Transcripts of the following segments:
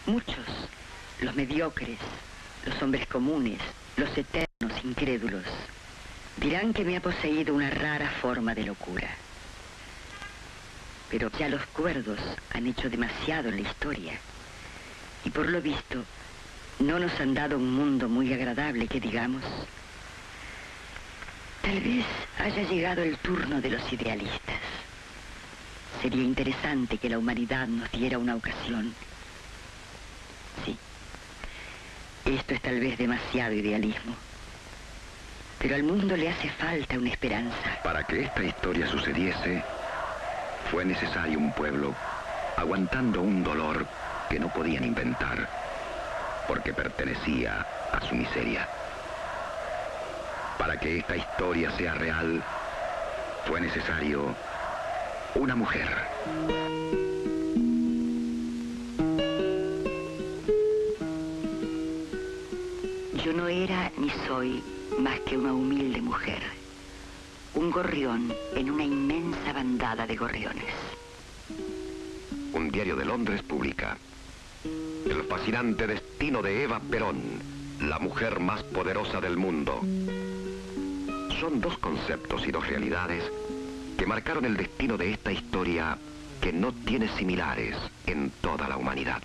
Muchos, los mediocres, los hombres comunes, los eternos incrédulos, dirán que me ha poseído una rara forma de locura. Pero ya los cuerdos han hecho demasiado en la historia. Y por lo visto, no nos han dado un mundo muy agradable, que digamos. Tal vez haya llegado el turno de los idealistas. Sería interesante que la humanidad nos diera una ocasión. Sí. Esto es tal vez demasiado idealismo. Pero al mundo le hace falta una esperanza. Para que esta historia sucediese, fue necesario un pueblo aguantando un dolor que no podían inventar, porque pertenecía a su miseria. Para que esta historia sea real, fue necesario una mujer. Yo no era ni soy más que una humilde mujer, un gorrión en una inmensa bandada de gorriones. Un diario de Londres publica: el fascinante destino de Eva Perón, la mujer más poderosa del mundo. Son dos conceptos y dos realidades que marcaron el destino de esta historia que no tiene similares en toda la humanidad.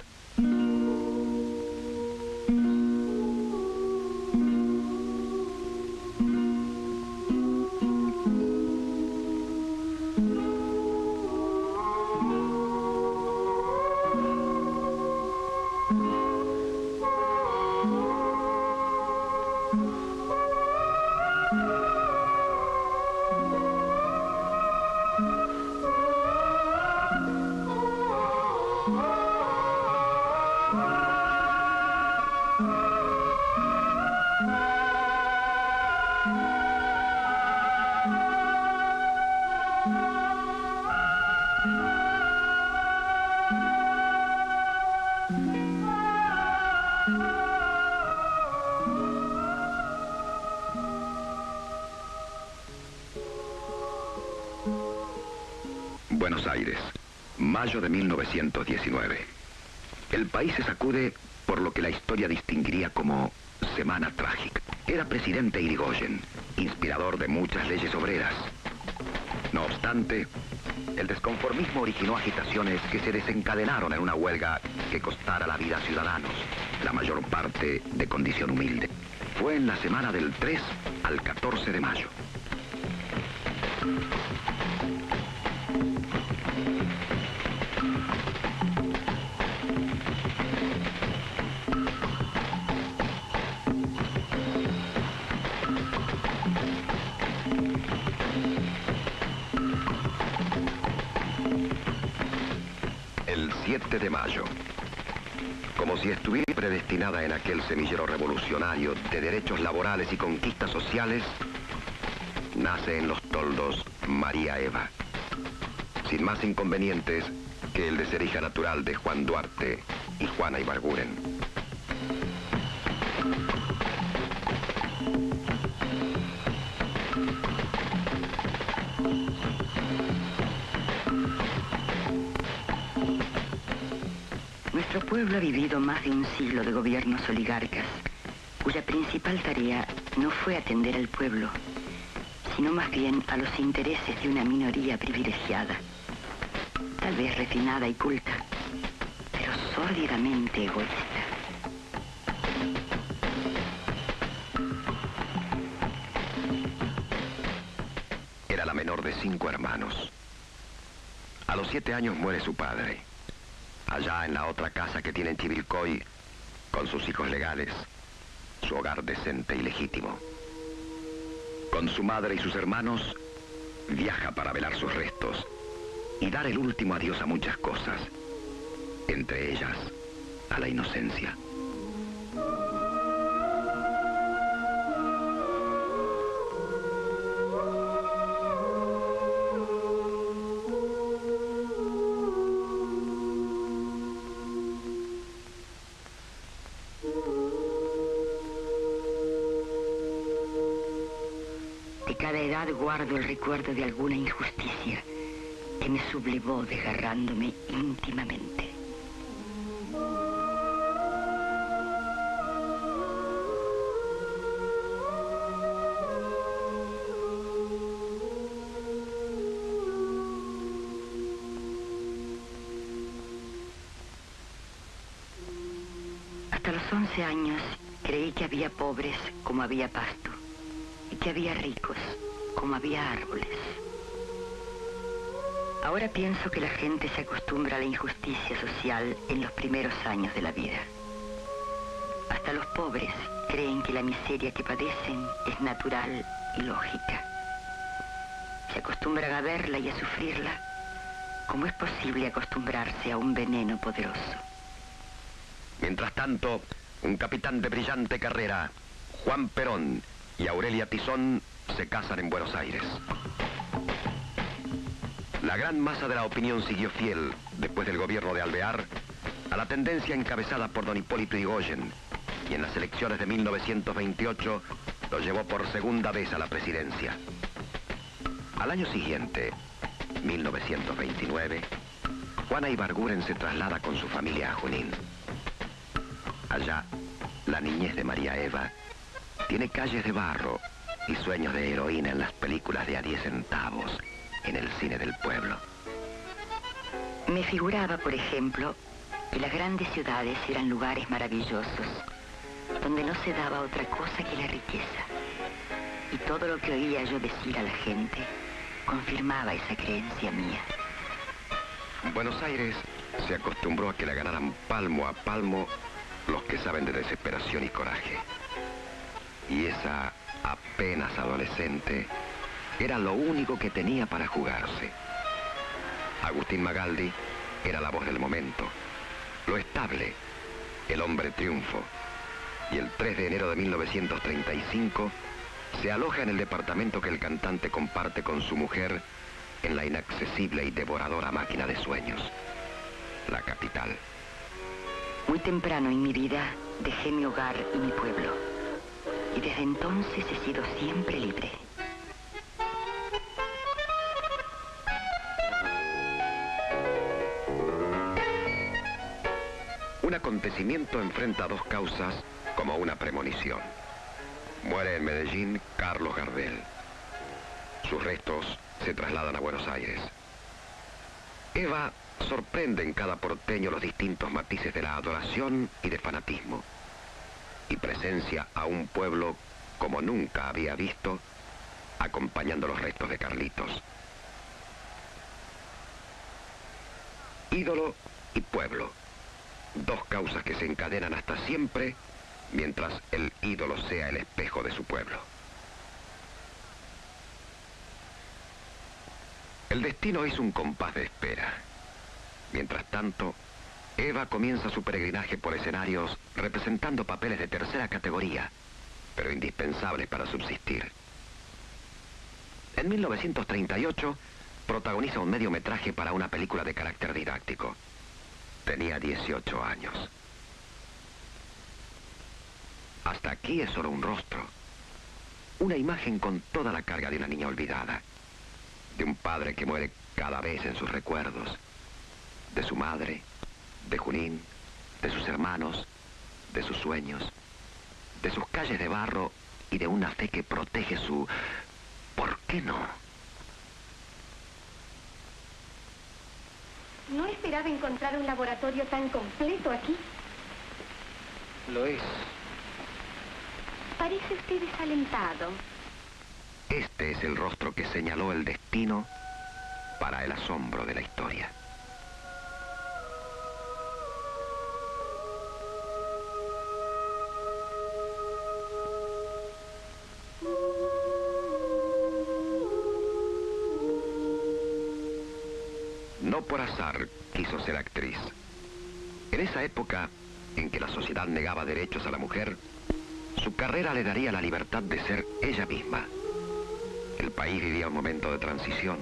Buenos Aires, mayo de 1919. El país se sacude por lo que la historia distinguiría como Semana Trágica. Era presidente Irigoyen, inspirador de muchas leyes obreras. No obstante, el desconformismo originó agitaciones que se desencadenaron en una huelga que costara la vida a ciudadanos, la mayor parte de condición humilde. Fue en la semana del 3 al 14 de mayo. El 7 de mayo, como si estuviera predestinada en aquel semillero revolucionario de derechos laborales y conquistas sociales, nace en los toldos María Eva, sin más inconvenientes que el de ser hija natural de Juan Duarte y Juana Ibarguren. Nuestro pueblo ha vivido más de un siglo de gobiernos oligarcas, cuya principal tarea no fue atender al pueblo, sino más bien a los intereses de una minoría privilegiada, tal vez refinada y culta, pero sórdidamente egoísta. Era la menor de 5 hermanos. A los 7 años muere su padre. Allá en la otra casa que tiene en Chivilcoy, con sus hijos legales, su hogar decente y legítimo. Con su madre y sus hermanos, viaja para velar sus restos y dar el último adiós a muchas cosas, entre ellas a la inocencia. De cada edad guardo el recuerdo de alguna injusticia que me sublevó desgarrándome íntimamente. Hasta los 11 años creí que había pobres como había pasto y que había ricos como había árboles. Ahora pienso que la gente se acostumbra a la injusticia social en los primeros años de la vida. Hasta los pobres creen que la miseria que padecen es natural y lógica. Se acostumbran a verla y a sufrirla, como es posible acostumbrarse a un veneno poderoso. Mientras tanto, un capitán de brillante carrera, Juan Perón y Aurelia Tizón, se casan en Buenos Aires. La gran masa de la opinión siguió fiel, después del gobierno de Alvear, a la tendencia encabezada por don Hipólito Yrigoyen, y en las elecciones de 1928 lo llevó por segunda vez a la presidencia. Al año siguiente, 1929, Juana Ibarguren se traslada con su familia a Junín. Allá, la niñez de María Eva tiene calles de barro y sueños de heroína en las películas de a 10 centavos en el cine del pueblo. Me figuraba, por ejemplo, que las grandes ciudades eran lugares maravillosos, donde no se daba otra cosa que la riqueza. Y todo lo que oía yo decir a la gente confirmaba esa creencia mía. Buenos Aires se acostumbró a que la ganaran palmo a palmo los que saben de desesperación y coraje. Y esa apenas adolescente era lo único que tenía para jugarse. Agustín Magaldi era la voz del momento, lo estable, el hombre triunfo. Y el 3 de enero de 1935 se aloja en el departamento que el cantante comparte con su mujer en la inaccesible y devoradora máquina de sueños, la capital. Muy temprano en mi vida dejé mi hogar y mi pueblo. Y desde entonces he sido siempre libre. Un acontecimiento enfrenta dos causas como una premonición. Muere en Medellín Carlos Gardel. Sus restos se trasladan a Buenos Aires. Eva sorprende en cada porteño los distintos matices de la adoración y de fanatismo, y presencia a un pueblo como nunca había visto, acompañando los restos de Carlitos. Ídolo y pueblo, dos causas que se encadenan hasta siempre, mientras el ídolo sea el espejo de su pueblo. El destino hizo un compás de espera. Mientras tanto, Eva comienza su peregrinaje por escenarios representando papeles de tercera categoría, pero indispensables para subsistir. En 1938, protagoniza un mediometraje para una película de carácter didáctico. Tenía 18 años. Hasta aquí es solo un rostro. Una imagen con toda la carga de una niña olvidada. De un padre que muere cada vez en sus recuerdos. De su madre, de Junín, de sus hermanos, de sus sueños, de sus calles de barro y de una fe que protege su... ¿Por qué no? No esperaba encontrar un laboratorio tan completo aquí. Lo es. Parece usted desalentado. Este es el rostro que señaló el destino para el asombro de la historia. No por azar quiso ser actriz. En esa época en que la sociedad negaba derechos a la mujer, su carrera le daría la libertad de ser ella misma. El país vivía un momento de transición.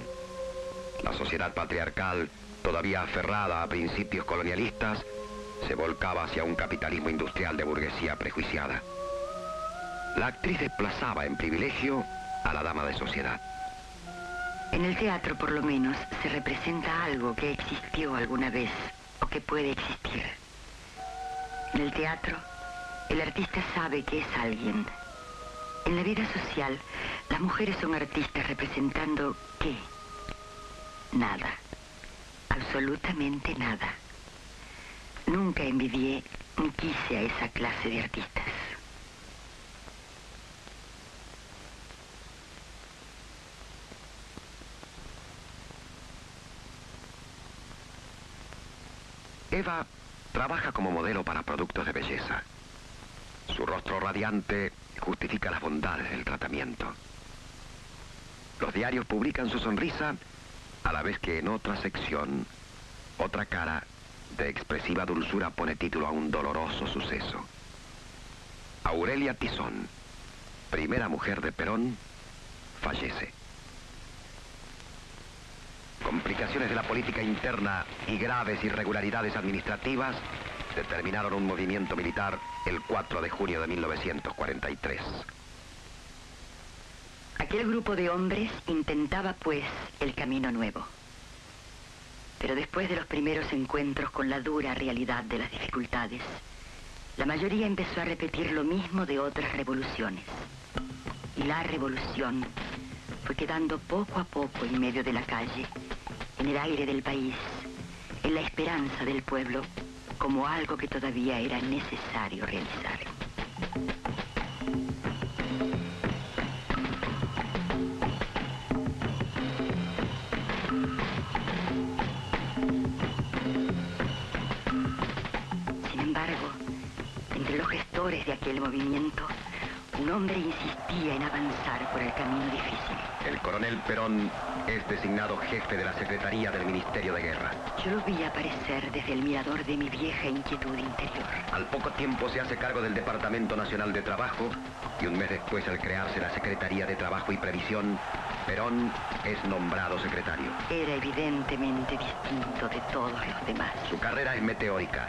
La sociedad patriarcal, todavía aferrada a principios colonialistas, se volcaba hacia un capitalismo industrial de burguesía prejuiciada. La actriz desplazaba en privilegio a la dama de sociedad. En el teatro, por lo menos, se representa algo que existió alguna vez o que puede existir. En el teatro, el artista sabe que es alguien. En la vida social, las mujeres son artistas representando ¿qué? Nada. Absolutamente nada. Nunca envidié quise a esa clase de artistas. Eva trabaja como modelo para productos de belleza. Su rostro radiante justifica las bondades del tratamiento. Los diarios publican su sonrisa, a la vez que en otra sección, otra cara de expresiva dulzura pone título a un doloroso suceso. Aurelia Tizón, primera mujer de Perón, fallece. Complicaciones de la política interna y graves irregularidades administrativas determinaron un movimiento militar el 4 de junio de 1943. Aquel grupo de hombres intentaba, pues, el camino nuevo. Pero después de los primeros encuentros con la dura realidad de las dificultades, la mayoría empezó a repetir lo mismo de otras revoluciones. Y la revolución fue quedando poco a poco en medio de la calle, en el aire del país, en la esperanza del pueblo, como algo que todavía era necesario realizar. Sin embargo, entre los gestores de aquel movimiento, un hombre insistía en avanzar por el camino difícil. El coronel Perón es designado jefe de la Secretaría del Ministerio de Guerra. Yo lo vi aparecer desde el mirador de mi vieja inquietud interior. Al poco tiempo se hace cargo del Departamento Nacional de Trabajo y un mes después, al crearse la Secretaría de Trabajo y Previsión, Perón es nombrado secretario. Era evidentemente distinto de todos los demás. Su carrera es meteórica.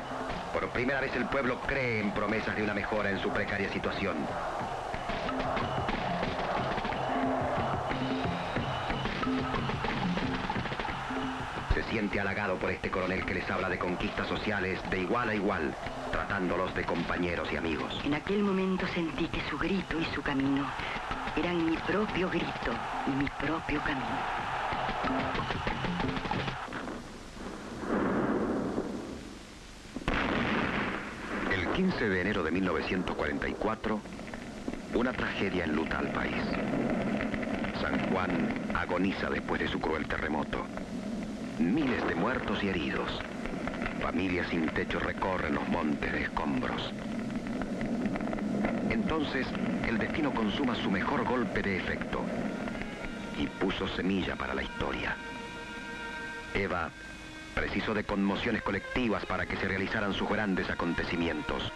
Por primera vez el pueblo cree en promesas de una mejora en su precaria situación. Se siente halagado por este coronel que les habla de conquistas sociales de igual a igual, tratándolos de compañeros y amigos. En aquel momento sentí que su grito y su camino eran mi propio grito y mi propio camino. El 15 de enero de 1944, una tragedia enluta al país. San Juan agoniza después de su cruel terremoto. Miles de muertos y heridos. Familias sin techo recorren los montes de escombros. Entonces, el destino consuma su mejor golpe de efecto y puso semilla para la historia. Eva precisó de conmociones colectivas para que se realizaran sus grandes acontecimientos.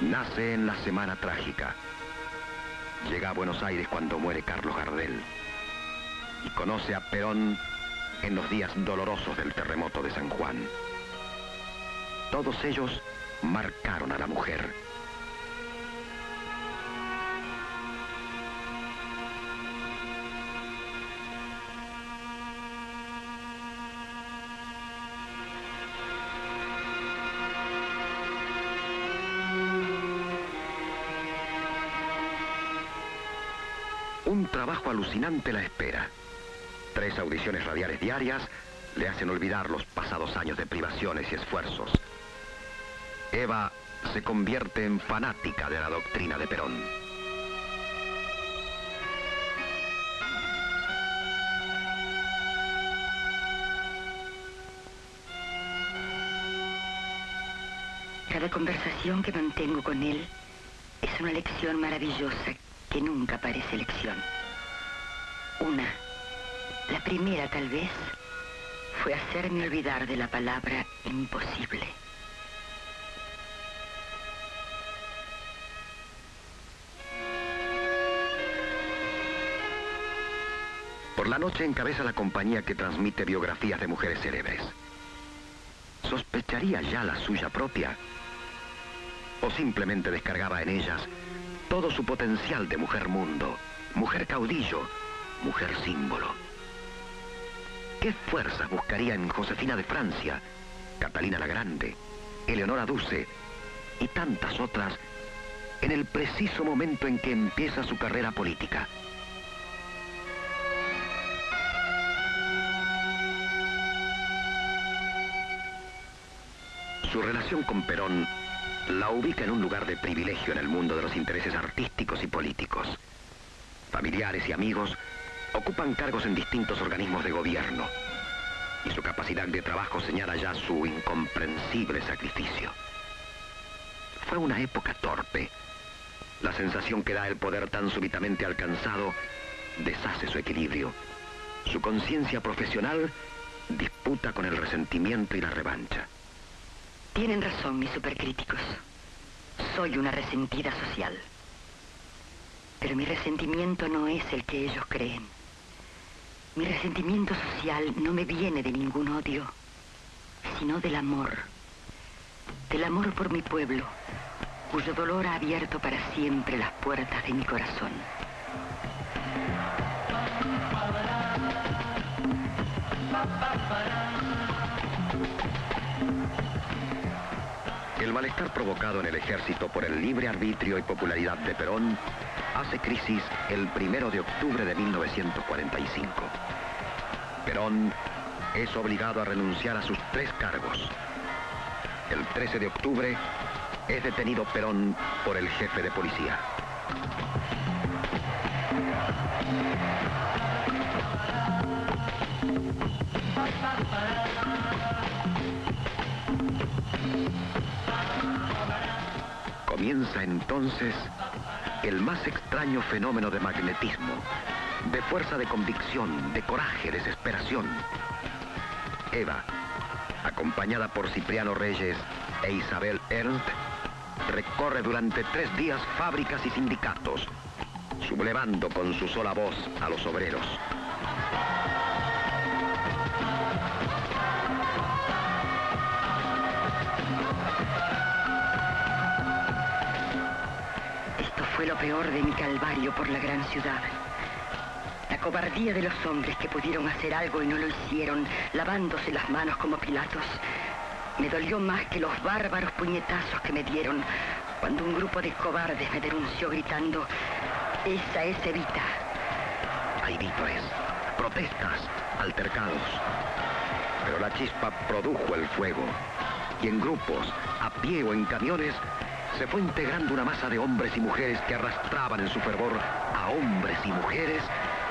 Nace en la Semana Trágica. Llega a Buenos Aires cuando muere Carlos Gardel. Y conoce a Perón en los días dolorosos del terremoto de San Juan. Todos ellos marcaron a la mujer. Un trabajo alucinante la espera. 3 audiciones radiales diarias le hacen olvidar los pasados años de privaciones y esfuerzos. Eva se convierte en fanática de la doctrina de Perón. Cada conversación que mantengo con él es una lección maravillosa que nunca parece lección. La primera tal vez, fue hacerme olvidar de la palabra imposible. Por la noche encabeza la compañía que transmite biografías de mujeres célebres. ¿Sospecharía ya la suya propia? ¿O simplemente descargaba en ellas todo su potencial de mujer mundo, mujer caudillo, mujer símbolo? ¿Qué fuerzas buscaría en Josefina de Francia, Catalina la Grande, Eleonora Duse y tantas otras en el preciso momento en que empieza su carrera política? Su relación con Perón la ubica en un lugar de privilegio en el mundo de los intereses artísticos y políticos. Familiares y amigos ocupan cargos en distintos organismos de gobierno, y su capacidad de trabajo señala ya su incomprensible sacrificio. Fue una época torpe. La sensación que da el poder tan súbitamente alcanzado deshace su equilibrio. Su conciencia profesional disputa con el resentimiento y la revancha. Tienen razón mis supercríticos. Soy una resentida social. Pero mi resentimiento no es el que ellos creen. Mi resentimiento social no me viene de ningún odio, sino del amor. Del amor por mi pueblo, cuyo dolor ha abierto para siempre las puertas de mi corazón. El malestar provocado en el ejército por el libre arbitrio y popularidad de Perón hace crisis el 1 de octubre de 1945. Perón es obligado a renunciar a sus 3 cargos. El 13 de octubre es detenido Perón por el jefe de policía. Comienza entonces el más extraño fenómeno de magnetismo, de fuerza de convicción, de coraje, desesperación. Eva, acompañada por Cipriano Reyes e Isabel Ernst, recorre durante 3 días fábricas y sindicatos, sublevando con su sola voz a los obreros. Fue lo peor de mi calvario por la gran ciudad. La cobardía de los hombres que pudieron hacer algo y no lo hicieron, lavándose las manos como Pilatos, me dolió más que los bárbaros puñetazos que me dieron cuando un grupo de cobardes me denunció gritando: esa es Evita. Hay vítores, protestas, altercados. Pero la chispa produjo el fuego, y en grupos, a pie o en camiones, se fue integrando una masa de hombres y mujeres que arrastraban en su fervor a hombres y mujeres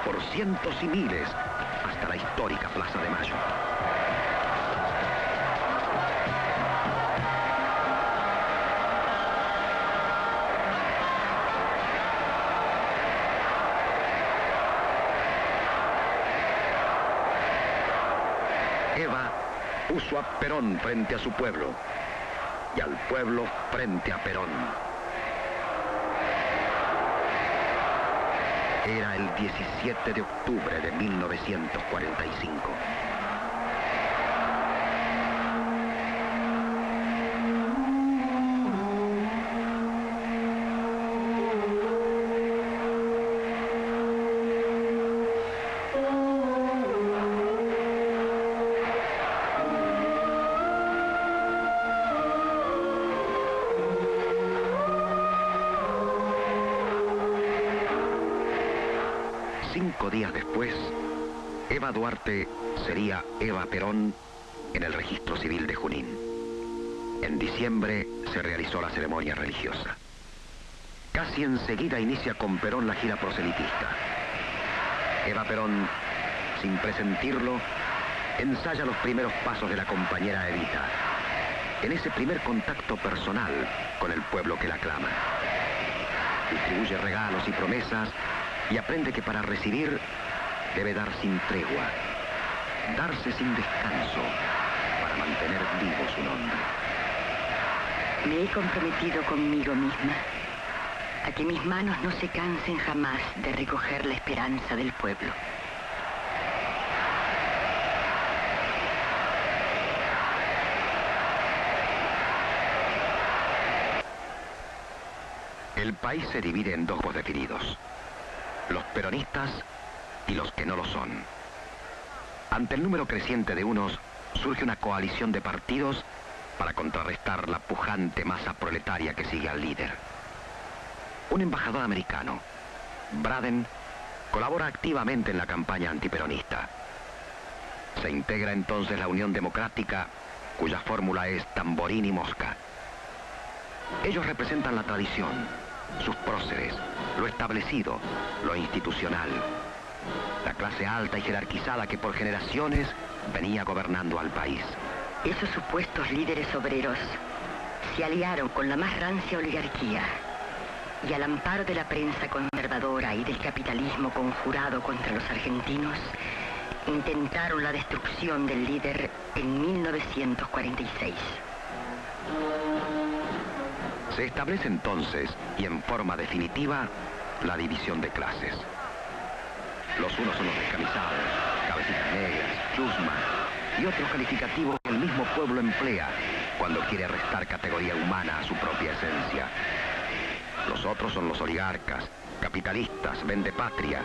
por cientos y miles hasta la histórica Plaza de Mayo. Eva puso a Perón frente a su pueblo y al pueblo frente a Perón. Era el 17 de octubre de 1945. Días después, Eva Duarte sería Eva Perón en el registro civil de Junín. En diciembre se realizó la ceremonia religiosa. Casi enseguida inicia con Perón la gira proselitista. Eva Perón, sin presentirlo, ensaya los primeros pasos de la compañera Evita, en ese primer contacto personal con el pueblo que la aclama. Distribuye regalos y promesas y aprende que para recibir debe dar sin tregua, darse sin descanso para mantener vivo su nombre. Me he comprometido conmigo misma a que mis manos no se cansen jamás de recoger la esperanza del pueblo. El país se divide en 2 grupos definidos: los peronistas y los que no lo son. Ante el número creciente de unos, surge una coalición de partidos para contrarrestar la pujante masa proletaria que sigue al líder. Un embajador americano, Braden, colabora activamente en la campaña antiperonista. Se integra entonces la Unión Democrática cuya fórmula es tamborín y mosca. Ellos representan la tradición, sus próceres, lo establecido, lo institucional, la clase alta y jerarquizada que por generaciones venía gobernando al país. Esos supuestos líderes obreros se aliaron con la más rancia oligarquía y al amparo de la prensa conservadora y del capitalismo conjurado contra los argentinos, intentaron la destrucción del líder en 1946. Se establece entonces, y en forma definitiva, la división de clases. Los unos son los descamisados, cabecitas negras, chusma y otros calificativos que el mismo pueblo emplea cuando quiere restar categoría humana a su propia esencia. Los otros son los oligarcas, capitalistas, vendepatria,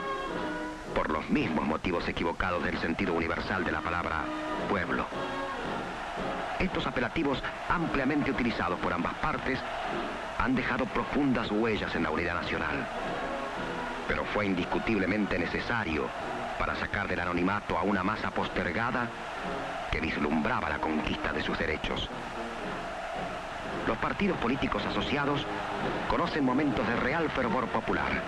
por los mismos motivos equivocados del sentido universal de la palabra pueblo. Estos apelativos, ampliamente utilizados por ambas partes, han dejado profundas huellas en la unidad nacional. Pero fue indiscutiblemente necesario para sacar del anonimato a una masa postergada que vislumbraba la conquista de sus derechos. Los partidos políticos asociados conocen momentos de real fervor popular.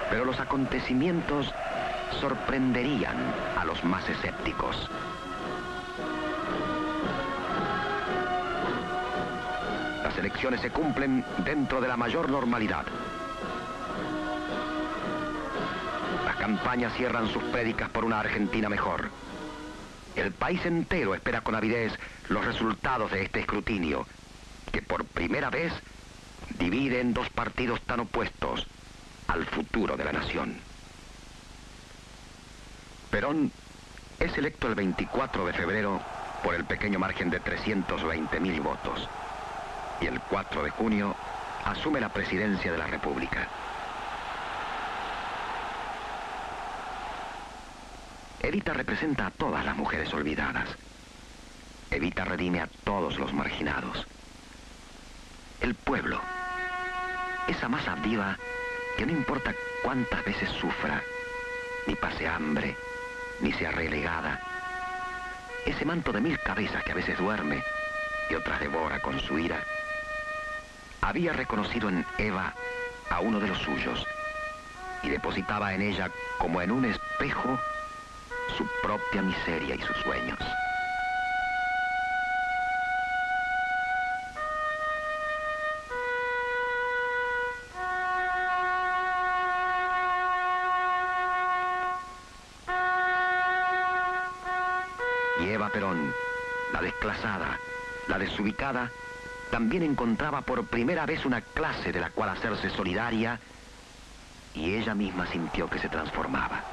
Pero los acontecimientos sorprenderían a los más escépticos. Las elecciones se cumplen dentro de la mayor normalidad. Las campañas cierran sus prédicas por una Argentina mejor. El país entero espera con avidez los resultados de este escrutinio, que por primera vez divide en dos partidos tan opuestos al futuro de la nación. Perón es electo el 24 de febrero por el pequeño margen de 320.000 votos. Y el 4 de junio asume la presidencia de la República. Evita representa a todas las mujeres olvidadas. Evita redime a todos los marginados. El pueblo, esa masa viva que no importa cuántas veces sufra, ni pase hambre, ni sea relegada. Ese manto de 1000 cabezas que a veces duerme y otras devora con su ira, había reconocido en Eva a uno de los suyos y depositaba en ella, como en un espejo, su propia miseria y sus sueños. Y Eva Perón, la desclasada, la desubicada, también encontraba por primera vez una clase de la cual hacerse solidaria, y ella misma sintió que se transformaba.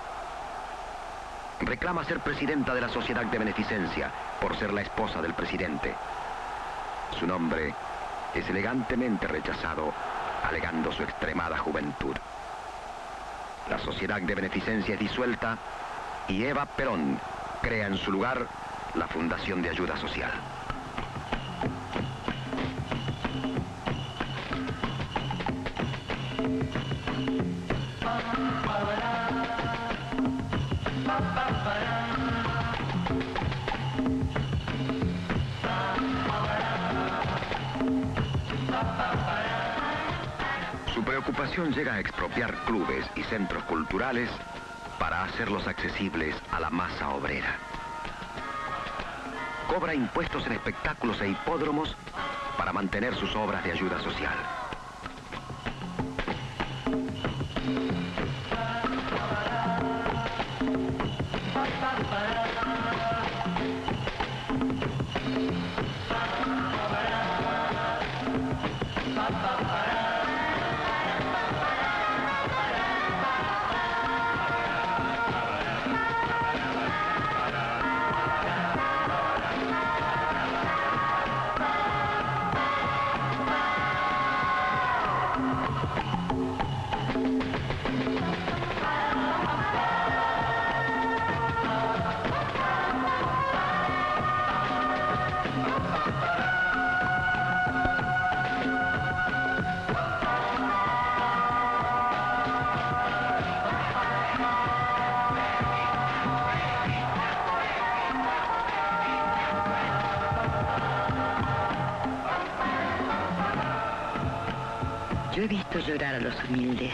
Reclama ser presidenta de la Sociedad de Beneficencia por ser la esposa del presidente. Su nombre es elegantemente rechazado, alegando su extremada juventud. La Sociedad de Beneficencia es disuelta y Eva Perón crea en su lugar la Fundación de Ayuda Social. Su preocupación llega a expropiar clubes y centros culturales para hacerlos accesibles a la masa obrera. Cobra impuestos en espectáculos e hipódromos para mantener sus obras de ayuda social. Yo he visto llorar a los humildes,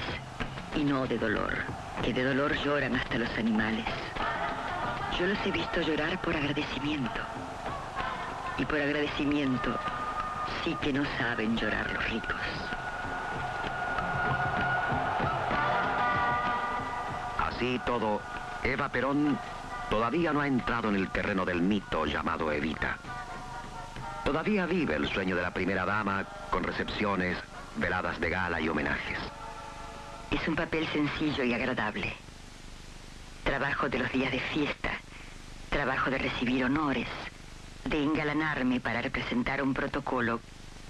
y no de dolor, que de dolor lloran hasta los animales. Yo los he visto llorar por agradecimiento, y por agradecimiento sí que no saben llorar los ricos. Así todo, Eva Perón todavía no ha entrado en el terreno del mito llamado Evita. Todavía vive el sueño de la primera dama con recepciones, veladas de gala y homenajes. Es un papel sencillo y agradable. Trabajo de los días de fiesta, trabajo de recibir honores, de engalanarme para representar un protocolo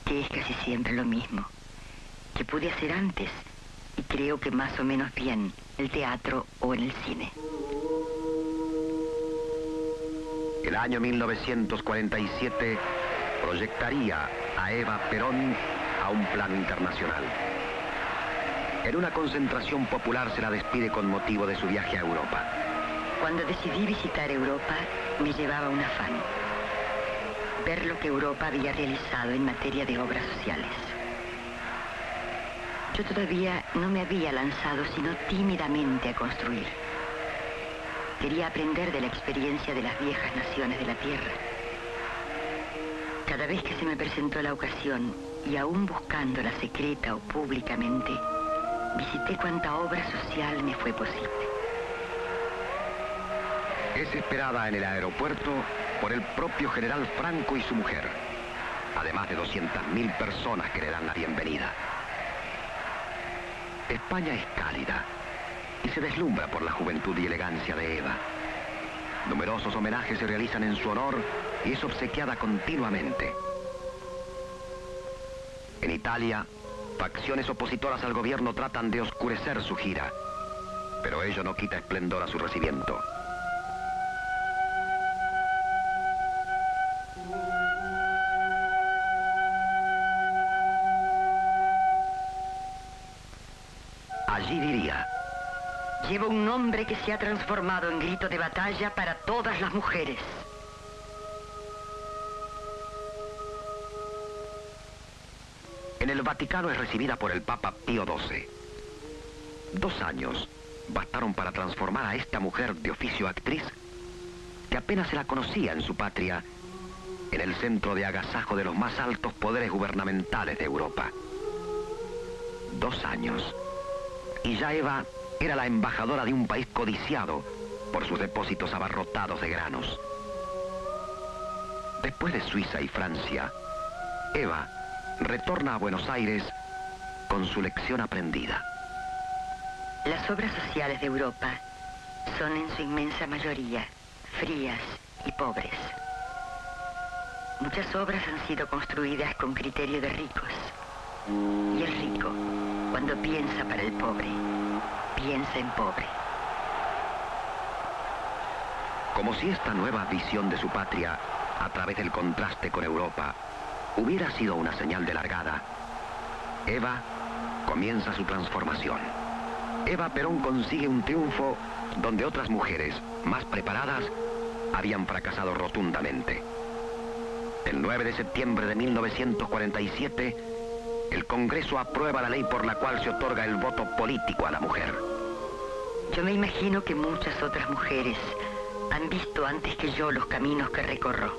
que es casi siempre lo mismo, que pude hacer antes y creo que más o menos bien en el teatro o en el cine. El año 1947 proyectaría a Eva Perón a un plano internacional. En una concentración popular se la despide con motivo de su viaje a Europa. Cuando decidí visitar Europa, me llevaba un afán. Ver lo que Europa había realizado en materia de obras sociales. Yo todavía no me había lanzado sino tímidamente a construir. Quería aprender de la experiencia de las viejas naciones de la tierra. Cada vez que se me presentó la ocasión, y aún buscándola secreta o públicamente, visité cuanta obra social me fue posible. Es esperada en el aeropuerto por el propio general Franco y su mujer, además de 200.000 personas que le dan la bienvenida. España es cálida y se deslumbra por la juventud y elegancia de Eva. Numerosos homenajes se realizan en su honor y es obsequiada continuamente. En Italia, facciones opositoras al gobierno tratan de oscurecer su gira, pero ello no quita esplendor a su recibimiento. Allí diría: llevo un nombre que se ha transformado en grito de batalla para todas las mujeres. En el Vaticano es recibida por el Papa Pío XII. 2 años bastaron para transformar a esta mujer de oficio actriz, que apenas se la conocía en su patria, en el centro de agasajo de los más altos poderes gubernamentales de Europa. 2 años. Y ya Eva era la embajadora de un país codiciado por sus depósitos abarrotados de granos. Después de Suiza y Francia, Eva retorna a Buenos Aires con su lección aprendida. Las obras sociales de Europa son en su inmensa mayoría frías y pobres. Muchas obras han sido construidas con criterio de ricos. Y el rico, cuando piensa para el pobre, piensa en pobre. Como si esta nueva visión de su patria, a través del contraste con Europa, hubiera sido una señal de largada, Eva comienza su transformación. Eva Perón consigue un triunfo donde otras mujeres, más preparadas, habían fracasado rotundamente. El 9 de septiembre de 1947, el Congreso aprueba la ley por la cual se otorga el voto político a la mujer. Yo me imagino que muchas otras mujeres han visto antes que yo los caminos que recorro.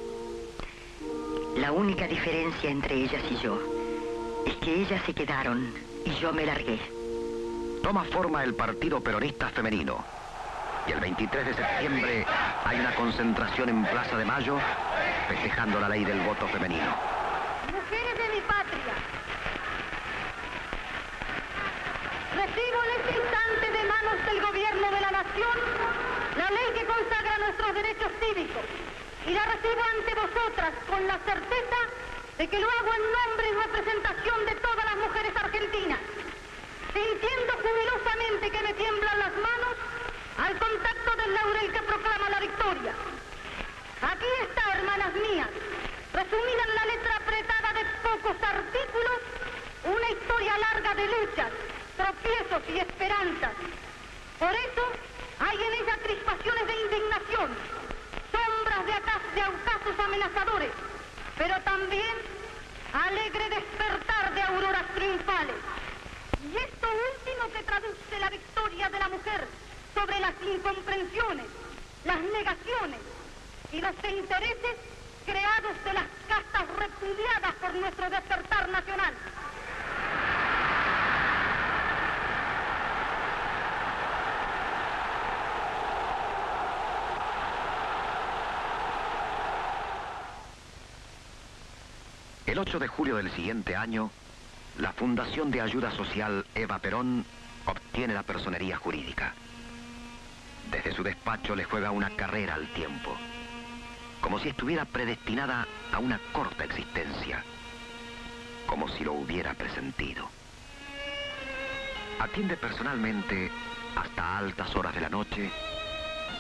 La única diferencia entre ellas y yo es que ellas se quedaron y yo me largué. Toma forma el Partido Peronista Femenino. Y el 23 de septiembre hay una concentración en Plaza de Mayo festejando la ley del voto femenino. Mujeres de mi patria, recibo en este instante de manos del gobierno de la nación la ley que consagra nuestros derechos cívicos y la recibo ante vosotras con la certeza de que lo hago en nombre y representación de todas las mujeres argentinas, sintiendo jubilosamente que me tiemblan las manos al contacto del laurel que proclama la victoria. Aquí está, hermanas mías, resumida en la letra apretada de pocos artículos, una historia larga de luchas, tropiezos y esperanzas. Por eso hay en ella crispaciones de indignación, sombras de ocasos amenazadores, pero también alegre despertar de auroras triunfales. las incomprensiones, las negaciones y los intereses creados de las castas repudiadas por nuestro despertar nacional. El 8 de julio del siguiente año, la Fundación de Ayuda Social Eva Perón obtiene la personería jurídica. Desde su despacho le juega una carrera al tiempo, como si estuviera predestinada a una corta existencia, como si lo hubiera presentido. Atiende personalmente, hasta altas horas de la noche,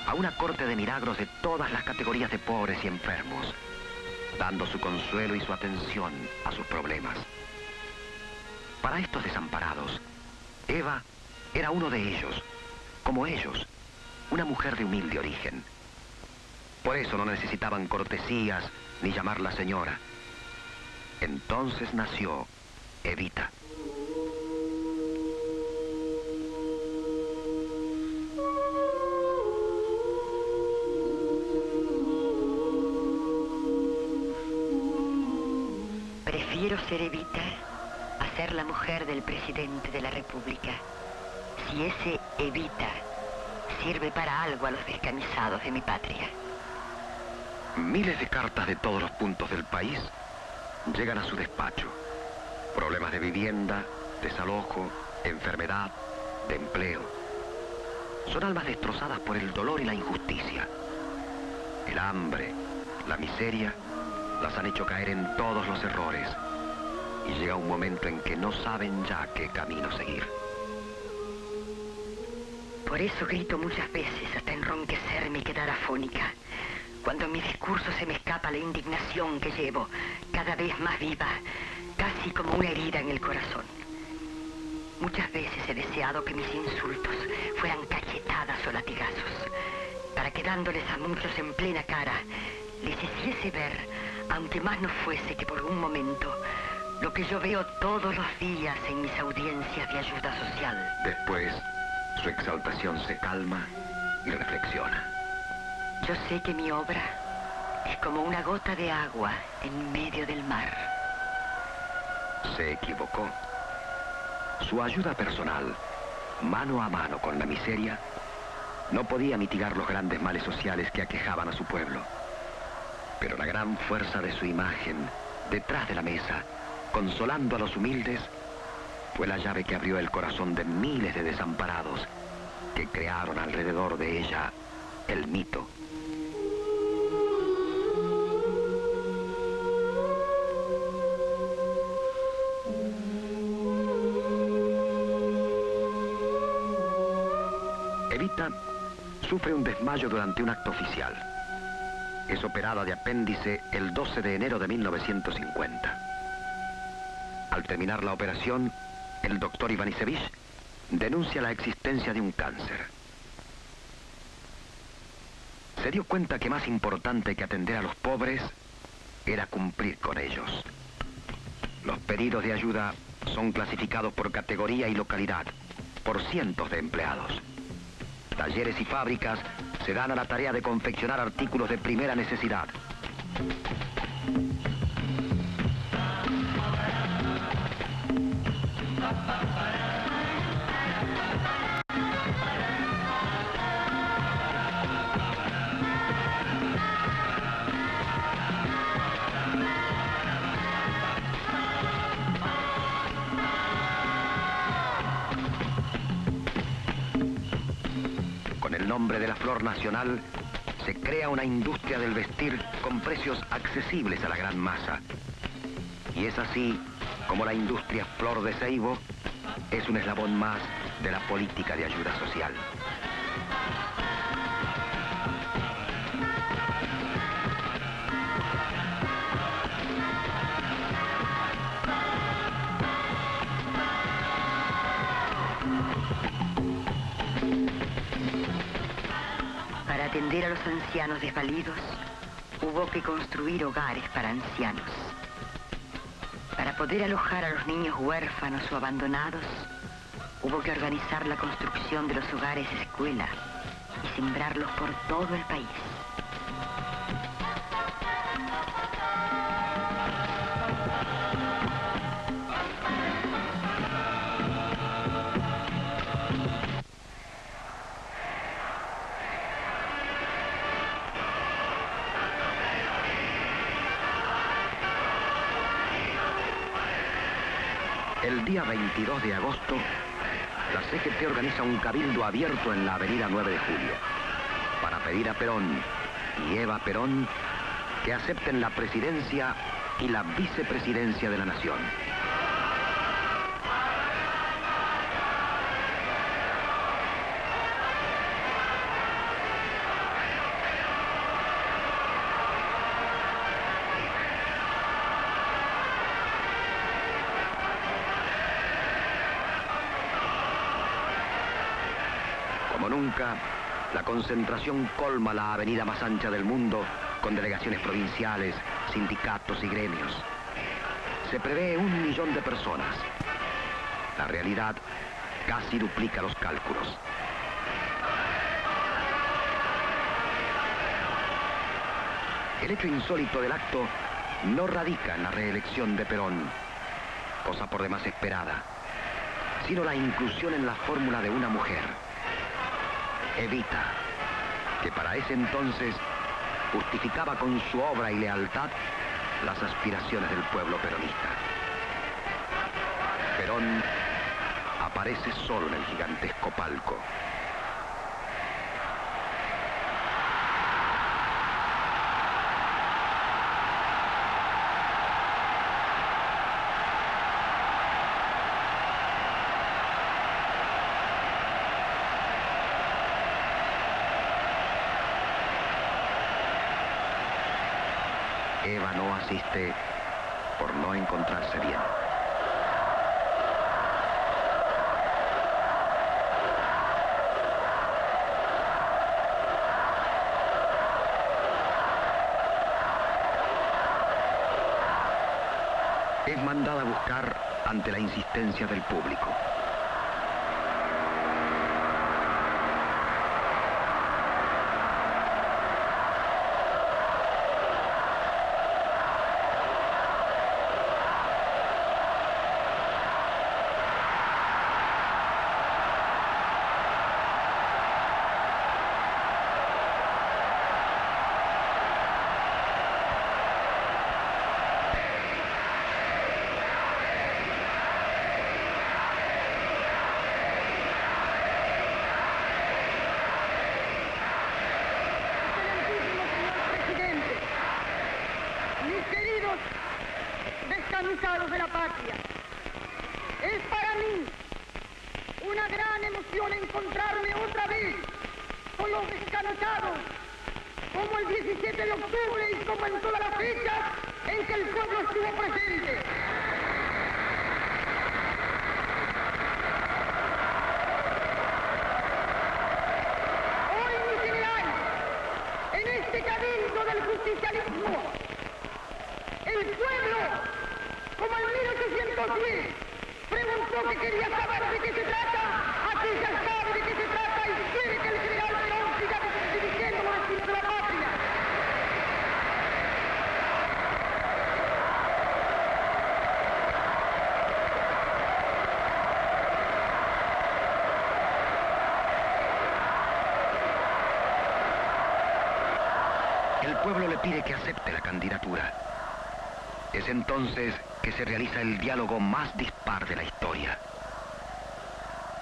a una corte de milagros de todas las categorías de pobres y enfermos, dando su consuelo y su atención a sus problemas. Para estos desamparados, Eva era uno de ellos, como ellos, una mujer de humilde origen. Por eso no necesitaban cortesías ni llamarla señora. Entonces nació Evita. Prefiero ser Evita a ser la mujer del presidente de la República. Si ese Evita sirve para algo a los descamisados de mi patria. Miles de cartas de todos los puntos del país llegan a su despacho. Problemas de vivienda, desalojo, enfermedad, de empleo. Son almas destrozadas por el dolor y la injusticia. El hambre, la miseria, las han hecho caer en todos los errores. Y llega un momento en que no saben ya qué camino seguir. Por eso grito muchas veces hasta enronquecerme y quedar afónica. Cuando en mi discurso se me escapa la indignación que llevo, cada vez más viva, casi como una herida en el corazón. Muchas veces he deseado que mis insultos fueran cachetadas o latigazos, para que dándoles a muchos en plena cara, les hiciese ver, aunque más no fuese que por un momento, lo que yo veo todos los días en mis audiencias de ayuda social. Después, su exaltación se calma y reflexiona. Yo sé que mi obra es como una gota de agua en medio del mar. Se equivocó. Su ayuda personal, mano a mano con la miseria, no podía mitigar los grandes males sociales que aquejaban a su pueblo. Pero la gran fuerza de su imagen, detrás de la mesa, consolando a los humildes, fue la llave que abrió el corazón de miles de desamparados que crearon alrededor de ella el mito. Evita sufre un desmayo durante un acto oficial. Es operada de apéndice el 12 de enero de 1950. Al terminar la operación, el doctor Ivanisevich denuncia la existencia de un cáncer. Se dio cuenta que más importante que atender a los pobres era cumplir con ellos. Los pedidos de ayuda son clasificados por categoría y localidad, por cientos de empleados. Talleres y fábricas se dan a la tarea de confeccionar artículos de primera necesidad. Con el nombre de la flor nacional, se crea una industria del vestir con precios accesibles a la gran masa. Y es así como la industria Flor de Seibo es un eslabón más de la política de ayuda social. Para atender a los ancianos desvalidos, hubo que construir hogares para ancianos. Para poder alojar a los niños huérfanos o abandonados, hubo que organizar la construcción de los hogares escuela y sembrarlos por todo el país. El día 22 de agosto, la CGT organiza un cabildo abierto en la avenida 9 de Julio para pedir a Perón y Eva Perón que acepten la presidencia y la vicepresidencia de la nación. Como nunca, la concentración colma la avenida más ancha del mundo con delegaciones provinciales, sindicatos y gremios. Se prevé 1 millón de personas. La realidad casi duplica los cálculos. El hecho insólito del acto no radica en la reelección de Perón, cosa por demás esperada, sino la inclusión en la fórmula de una mujer, Evita, que para ese entonces justificaba con su obra y lealtad las aspiraciones del pueblo peronista. Perón aparece solo en el gigantesco palco. Eva no asiste por no encontrarse bien. Es mandada a buscar ante la insistencia del público. Descansados de la patria. Es para mí una gran emoción encontrarme otra vez con los descansados, como el 17 de octubre y como en todas las fechas en que el pueblo estuvo presente. Hoy, mi general, en este cabildo del justicialismo, el pueblo, como en 1810, preguntó que quería saber de qué se trata, aquí ya sabe de qué se trata y quiere que el general Perón siga dirigiendo los destinos de la patria. El pueblo le pide que acepte la candidatura. Es entonces que se realiza el diálogo más dispar de la historia.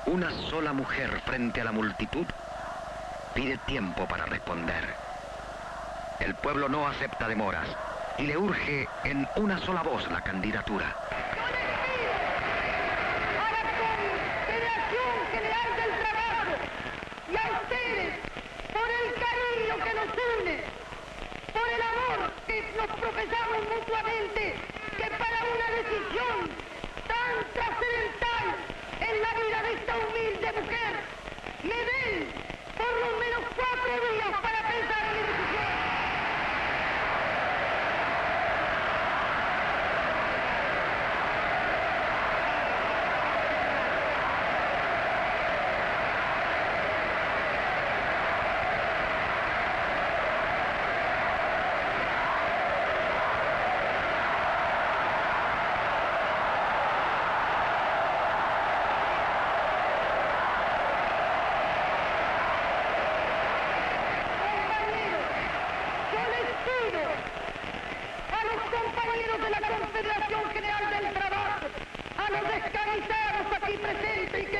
Una sola mujer frente a la multitud pide tiempo para responder. El pueblo no acepta demoras y le urge en una sola voz la candidatura. Yo les pido a la Confederación General del Trabajo y a ustedes, por el cariño que nos une, por el amor que nos profesamos mutuamente, que para una decisión tan trascendental en la vida de esta humilde mujer, me den por lo menos 4 días para pensar en mi decisión.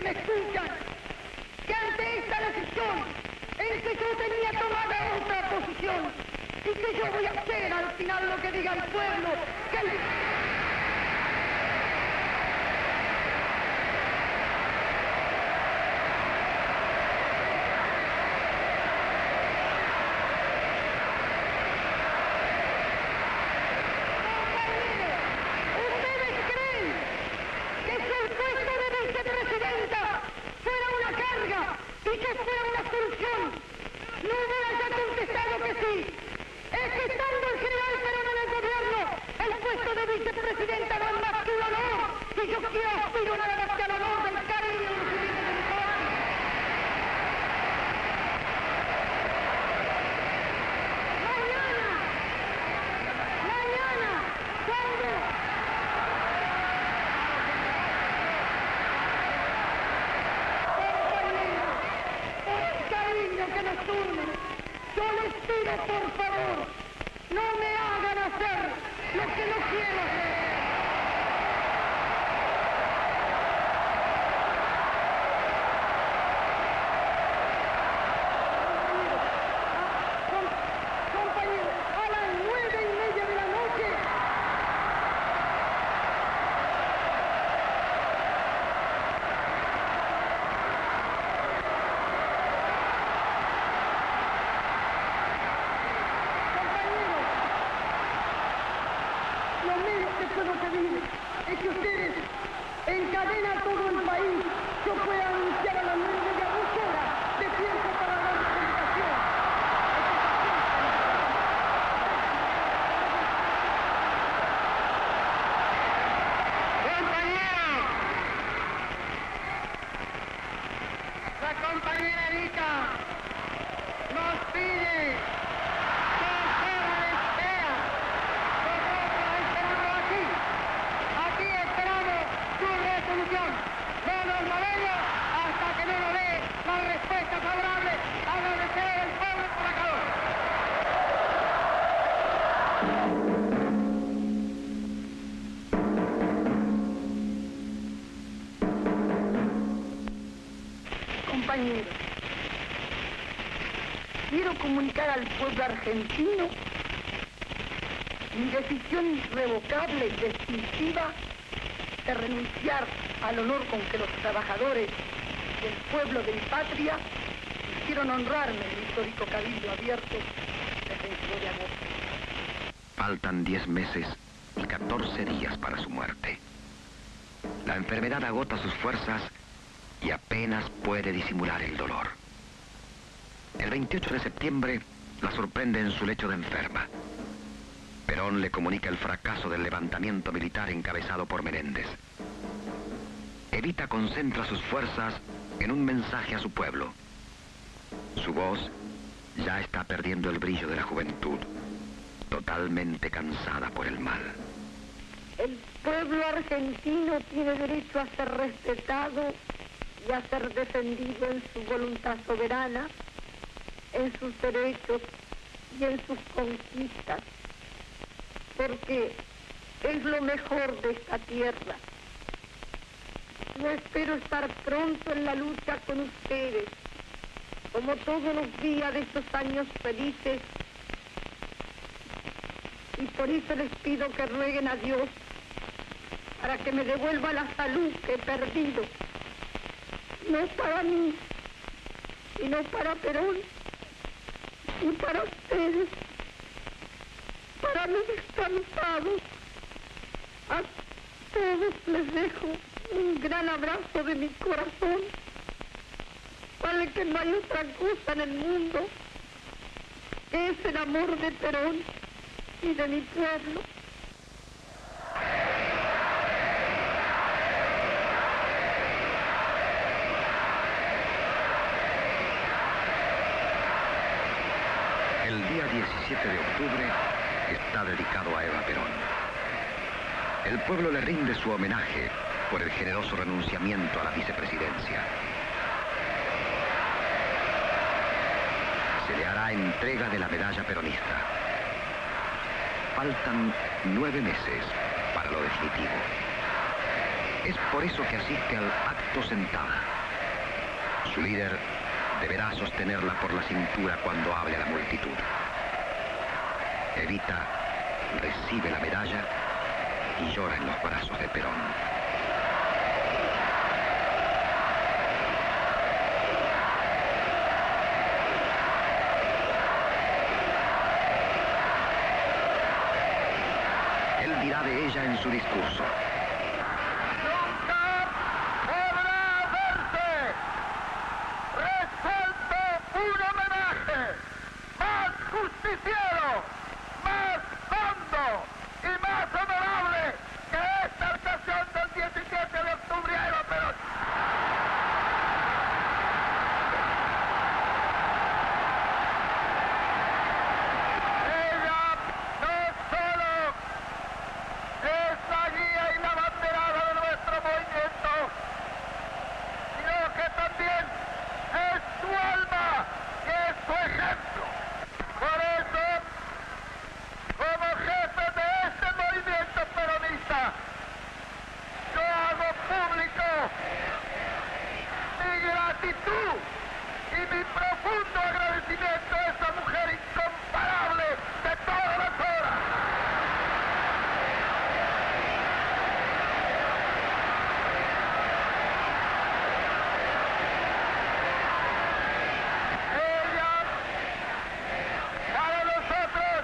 me escuchan, que ante esta decisión en que yo tenía tomada otra posición y que yo voy a hacer al final lo que diga el pueblo, que y que fuera una solución. No hubiera ya contestado que sí. Es que estando el general Perón en el gobierno, el puesto de vicepresidenta no es más que un honor. Y yo quiero aspiro nada más que al honor del cariño de los civiles de mi país. Mañana, cuando que nos une. Yo les pido, por favor, no me hagan hacer lo que no quiero hacer. Compañeros, a las 9:30 de la noche. Lo menos que puedo pedir es que ustedes encadenen a todo el país. Yo pueda anunciar a las 9:30 2 horas de tiempo para la representación. ¡Compañeros! La compañera Erika nos pide que se la espera. Aquí esperamos su resolución. No nos movemos hasta que no nos dé la respuesta favorable a los deseos del pueblo trabajador. Compañeros, quiero comunicar al pueblo argentino mi decisión irrevocable y definitiva de renunciar al honor con que los trabajadores del pueblo de mi patria quisieron honrarme en el histórico cabildo abierto del 22 de agosto. Faltan 10 meses y 14 días para su muerte. La enfermedad agota sus fuerzas y apenas puede disimular el dolor. El 28 de septiembre la sorprende en su lecho de enferma. Perón le comunica el fracaso del levantamiento militar encabezado por Menéndez. Evita concentra sus fuerzas en un mensaje a su pueblo. Su voz ya está perdiendo el brillo de la juventud, totalmente cansada por el mal. El pueblo argentino tiene derecho a ser respetado y a ser defendido en su voluntad soberana, en sus derechos y en sus conquistas, porque es lo mejor de esta tierra. Yo espero estar pronto en la lucha con ustedes, como todos los días de estos años felices, y por eso les pido que rueguen a Dios para que me devuelva la salud que he perdido, no para mí, sino para Perón y para ustedes, para los descansados. A todos les dejo un gran abrazo de mi corazón, para el que no hay otra cosa en el mundo que es el amor de Perón y de mi pueblo. El día 17 de octubre está dedicado a Eva Perón. El pueblo le rinde su homenaje por el generoso renunciamiento a la vicepresidencia. Se le hará entrega de la medalla peronista. Faltan 9 meses para lo definitivo. Es por eso que asiste al acto sentada. Su líder deberá sostenerla por la cintura cuando hable a la multitud. Evita recibe la medalla y llora en los brazos de Perón. Él dirá de ella en su discurso: nunca podrá verse resuelto un homenaje más justiciero, más hondo y más honorable que esta ocasión del 17 de octubre a Eva Perón. Ella no solo es la guía y la banderada de nuestro movimiento, sino que también es su alma y es su ejemplo. Por eso, como jefe de este movimiento peronista, yo hago público mi gratitud y mi profundo agradecimiento a esa mujer incomparable de todas las horas. Ella, para nosotros,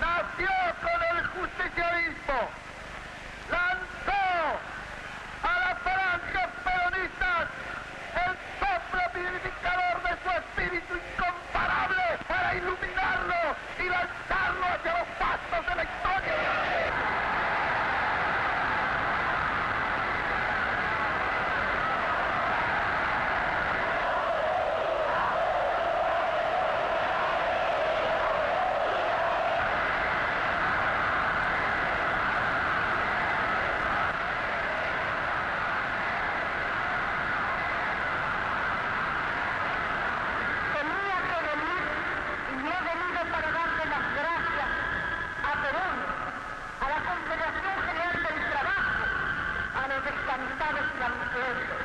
nació con el justicialismo, lanzó a las falanges peronistas el soplo vivificador de su espíritu incomparable para iluminarlo y lanzarlo hacia los pastos de la historia. Tenía que venir y he venido para darle las gracias a Perón, a la Confederación General del Trabajo, a los descansados y al pueblo.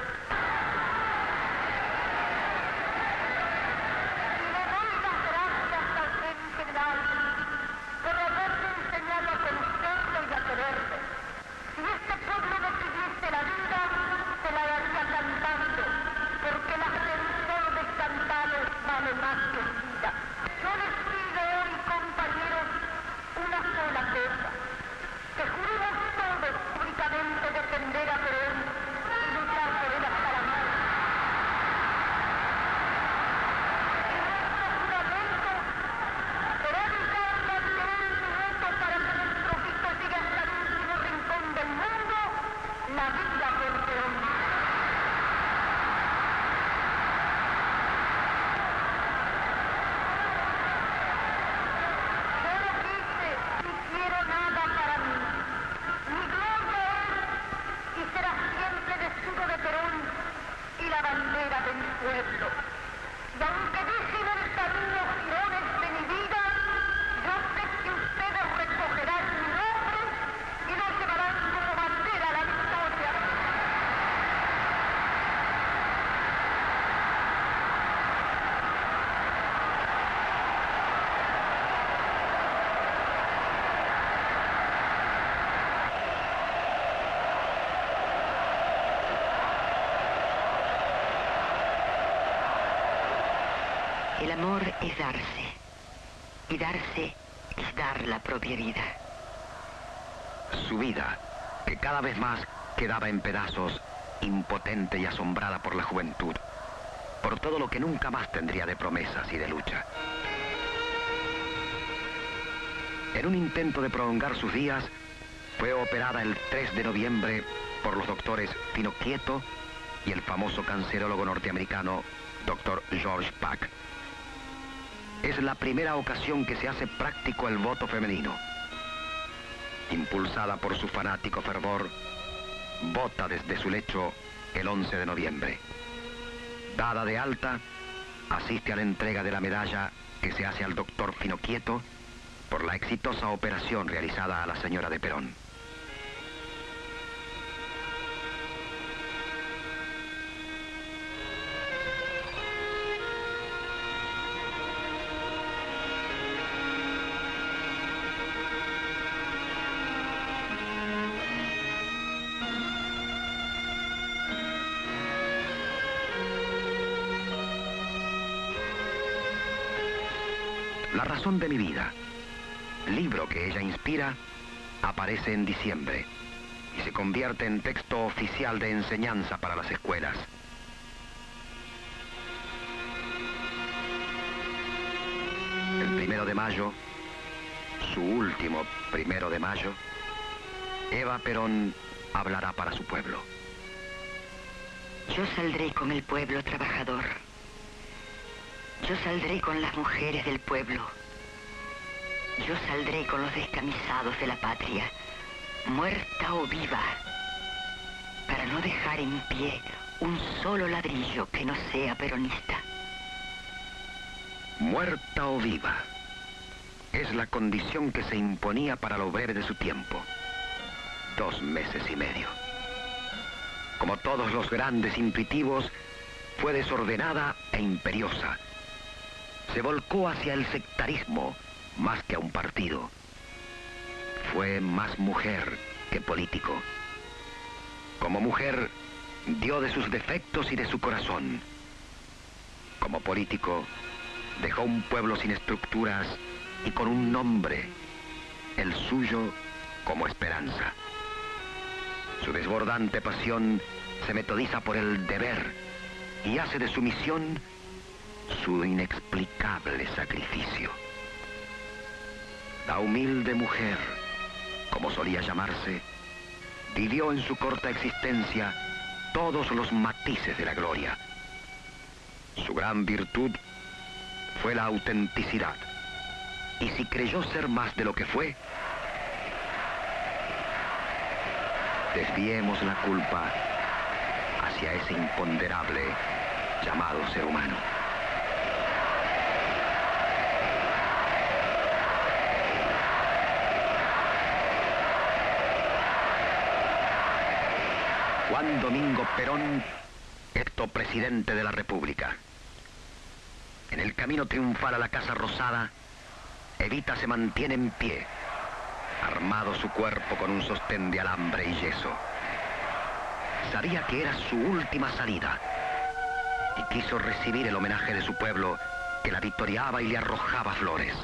Y le doy las gracias al Rey General por haberme enseñado a conocerlo y a quererlo. Si este pueblo me pidiese la vida, se la daría cantando, porque la redención del cantado vale más que vida. Yo les pido hoy, compañeros, una sola cosa: que juremos todos públicamente defender a Perón y luchar por él hasta la muerte. Y nuestro juramento será dejarle ante él su voto para que nuestro hijo siga hasta el último rincón del mundo la vida por Perón. Yo no quise ni quiero nada para mí. Mi gloria es y será siempre el escudo de Perón y la bandera de mi pueblo. Y aunque dejen el camino girones de mi vida, yo sé que ustedes recogerán mi nombre y lo llevarán como bandera a la victoria. El amor es darse, y darse es dar la propia vida. Su vida, que cada vez más quedaba en pedazos, impotente y asombrada por la juventud, por todo lo que nunca más tendría de promesas y de lucha. En un intento de prolongar sus días, fue operada el 3 de noviembre por los doctores Finocchieto y el famoso cancerólogo norteamericano Dr. George Pack. Es la primera ocasión que se hace práctico el voto femenino. Impulsada por su fanático fervor, vota desde su lecho el 11 de noviembre. Dada de alta, asiste a la entrega de la medalla que se hace al doctor Finocchieto por la exitosa operación realizada a la señora de Perón. La razón de mi vida, libro que ella inspira, aparece en diciembre y se convierte en texto oficial de enseñanza para las escuelas. El 1 de mayo, su último 1 de mayo, Eva Perón hablará para su pueblo. Yo saldré con el pueblo trabajador. Yo saldré con las mujeres del pueblo. Yo saldré con los descamisados de la patria, muerta o viva, para no dejar en pie un solo ladrillo que no sea peronista. Muerta o viva, es la condición que se imponía para lo breve de su tiempo. 2 meses y medio. Como todos los grandes intuitivos, fue desordenada e imperiosa. Se volcó hacia el sectarismo más que a un partido. Fue más mujer que político. Como mujer, dio de sus defectos y de su corazón. Como político, dejó un pueblo sin estructuras y con un nombre, el suyo, como esperanza. Su desbordante pasión se metodiza por el deber y hace de su misión su inexplicable sacrificio. La humilde mujer, como solía llamarse, vivió en su corta existencia todos los matices de la gloria. Su gran virtud fue la autenticidad, y si creyó ser más de lo que fue, desviemos la culpa hacia ese imponderable llamado ser humano. Juan Domingo Perón, electo presidente de la República. En el camino triunfal a la Casa Rosada, Evita se mantiene en pie, armado su cuerpo con un sostén de alambre y yeso. Sabía que era su última salida y quiso recibir el homenaje de su pueblo, que la victoriaba y le arrojaba flores.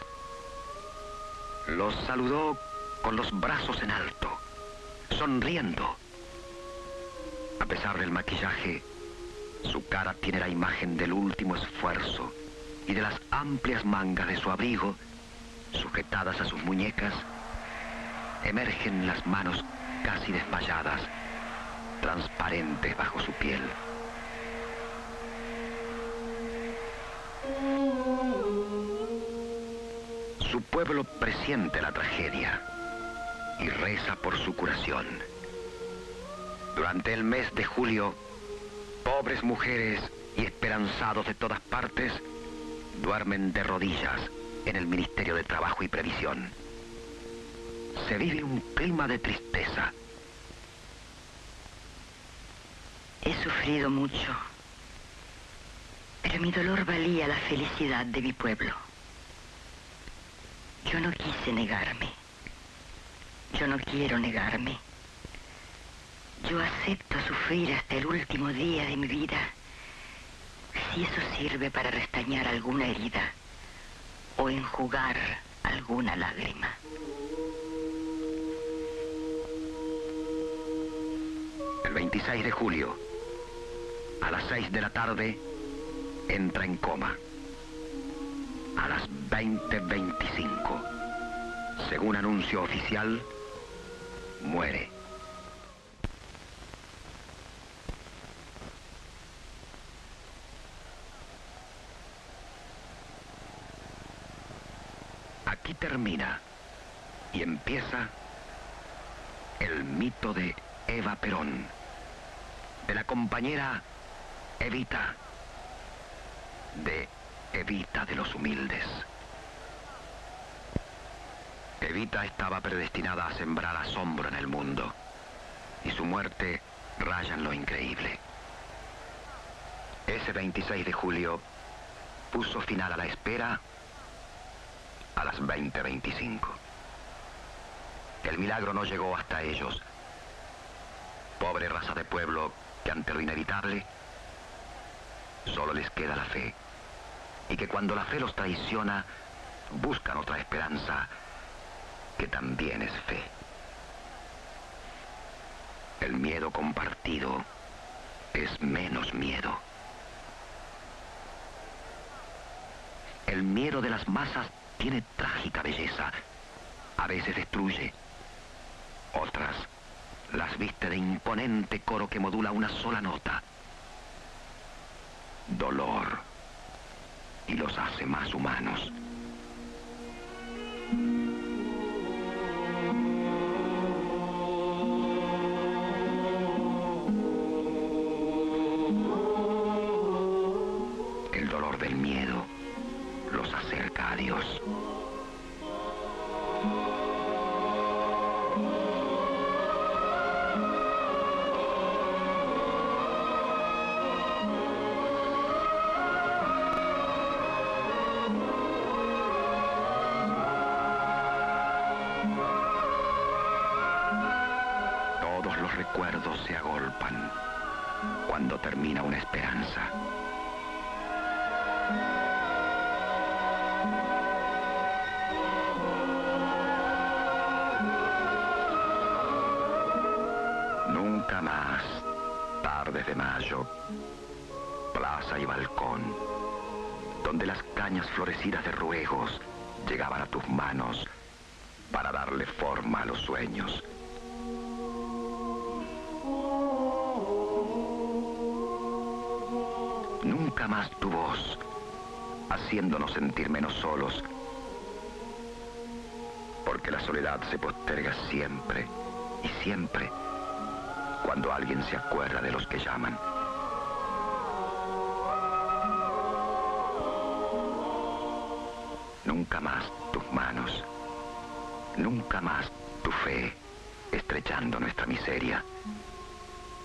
Los saludó con los brazos en alto, sonriendo. A pesar del maquillaje, su cara tiene la imagen del último esfuerzo, y de las amplias mangas de su abrigo, sujetadas a sus muñecas, emergen las manos casi desmayadas, transparentes bajo su piel. Su pueblo presiente la tragedia y reza por su curación. Durante el mes de julio, pobres mujeres y esperanzados de todas partes duermen de rodillas en el Ministerio de Trabajo y Previsión. Se vive un clima de tristeza. He sufrido mucho, pero mi dolor valía la felicidad de mi pueblo. Yo no quise negarme. Yo no quiero negarme. Yo acepto sufrir hasta el último día de mi vida, si eso sirve para restañar alguna herida o enjugar alguna lágrima. El 26 de julio, a las 6 de la tarde, entra en coma. A las 20:25, según anuncio oficial, muere. Aquí termina y empieza el mito de Eva Perón, de la compañera Evita, de Evita de los humildes. Evita estaba predestinada a sembrar asombro en el mundo, y su muerte raya en lo increíble. Ese 26 de julio puso final a la espera a las 20:25. El milagro no llegó hasta ellos. Pobre raza de pueblo que ante lo inevitable solo les queda la fe, y que cuando la fe los traiciona buscan otra esperanza que también es fe. El miedo compartido es menos miedo. El miedo de las masas tiene trágica belleza. A veces destruye. Otras las viste de imponente coro que modula una sola nota. Dolor. Y los hace más humanos. El dolor del miedo los acerca a Dios. Todos los recuerdos se agolpan cuando termina una esperanza. Nunca más, tardes de mayo, plaza y balcón, donde las cañas florecidas de ruegos llegaban a tus manos para darle forma a los sueños. Nunca más tu voz, haciéndonos sentir menos solos, porque la soledad se posterga siempre y siempre cuando alguien se acuerda de los que llaman. Nunca más tus manos, nunca más tu fe estrechando nuestra miseria,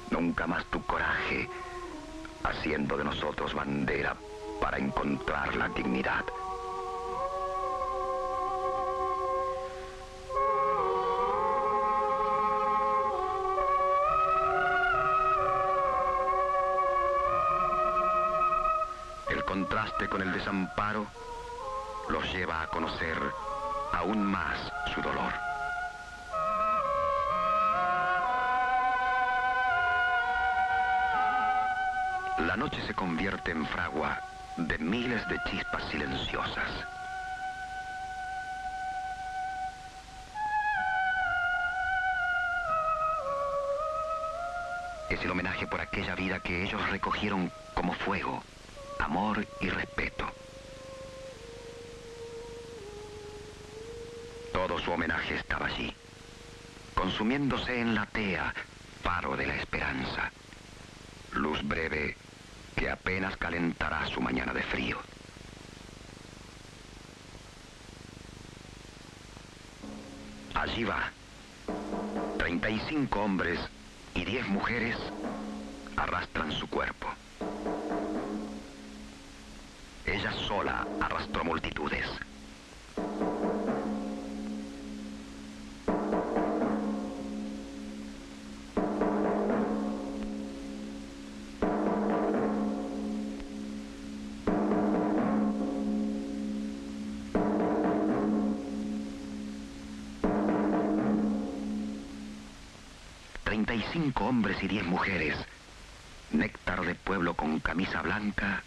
nunca más tu coraje haciendo de nosotros bandera para encontrar la dignidad. El contraste con el desamparo los lleva a conocer aún más su dolor. La noche se convierte en fragua de miles de chispas silenciosas. Es el homenaje por aquella vida que ellos recogieron como fuego, amor y respeto. Todo su homenaje estaba allí, consumiéndose en la tea, faro de la esperanza, luz breve que apenas calentará su mañana de frío. Allí va. 35 hombres y 10 mujeres arrastran su cuerpo. Ella sola arrastró multitudes. Cinco hombres y 10 mujeres, néctar de pueblo con camisa blanca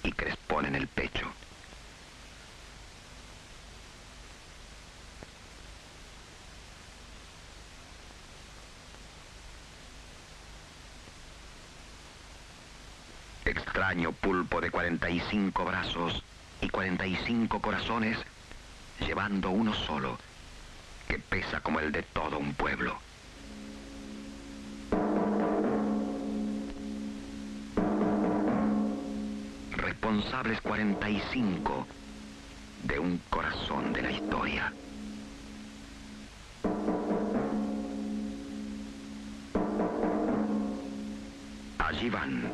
y crespón en el pecho. Extraño pulpo de 45 brazos y 45 corazones, llevando uno solo, que pesa como el de todo un pueblo. Responsables 45 de un corazón de la historia. Allí van.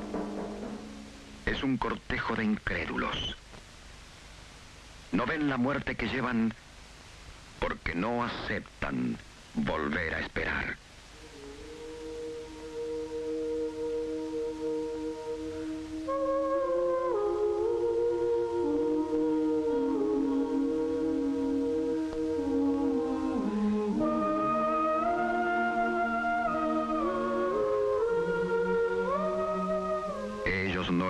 Es un cortejo de incrédulos. No ven la muerte que llevan porque no aceptan volver a esperar.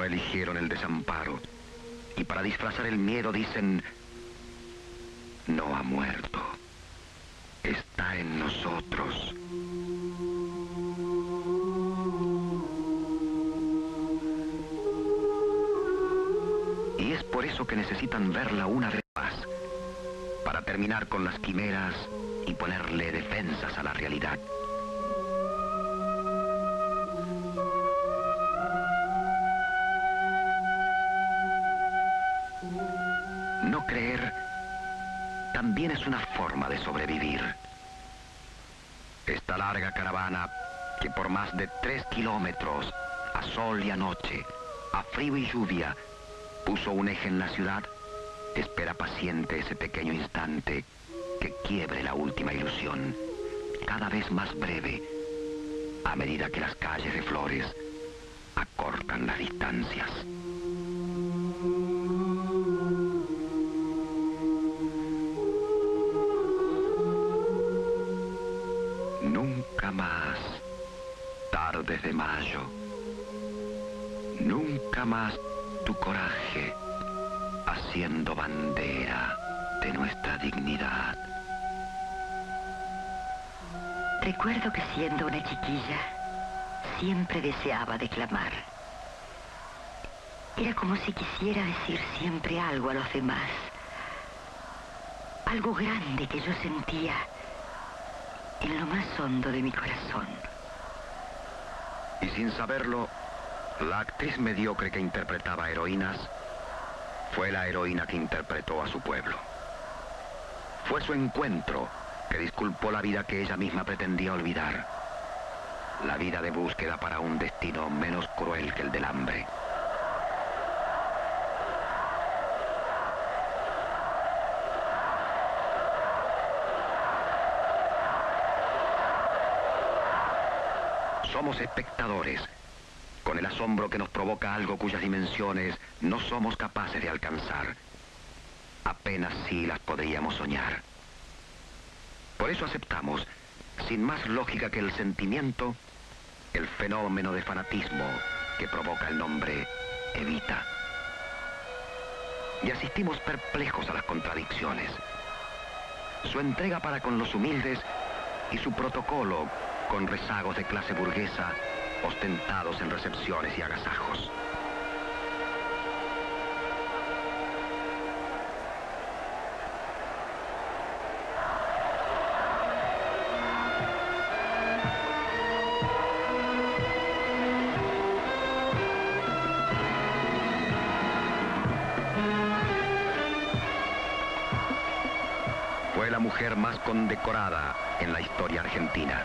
eligieron el desamparo y para disfrazar el miedo dicen: no ha muerto, está en nosotros. Y es por eso que necesitan verla una vez más, para terminar con las quimeras y ponerle defensas a la realidad. No creer también es una forma de sobrevivir. Esta larga caravana, que por más de 3 kilómetros, a sol y a noche, a frío y lluvia, puso un eje en la ciudad, espera paciente ese pequeño instante que quiebre la última ilusión, cada vez más breve, a medida que las calles de Flores acortan las distancias. Nunca más, tardes de mayo. Nunca más tu coraje, haciendo bandera de nuestra dignidad. Recuerdo que siendo una chiquilla, siempre deseaba declamar. Era como si quisiera decir siempre algo a los demás. Algo grande que yo sentía en lo más hondo de mi corazón. Y sin saberlo, la actriz mediocre que interpretaba heroínas fue la heroína que interpretó a su pueblo. Fue su encuentro que disculpó la vida que ella misma pretendía olvidar. La vida de búsqueda para un destino menos cruel que el del hambre. Somos espectadores, con el asombro que nos provoca algo cuyas dimensiones no somos capaces de alcanzar. Apenas sí las podríamos soñar. Por eso aceptamos, sin más lógica que el sentimiento, el fenómeno de fanatismo que provoca el nombre Evita. Y asistimos perplejos a las contradicciones. Su entrega para con los humildes y su protocolo con rezagos de clase burguesa ostentados en recepciones y agasajos. Fue la mujer más condecorada en la historia argentina.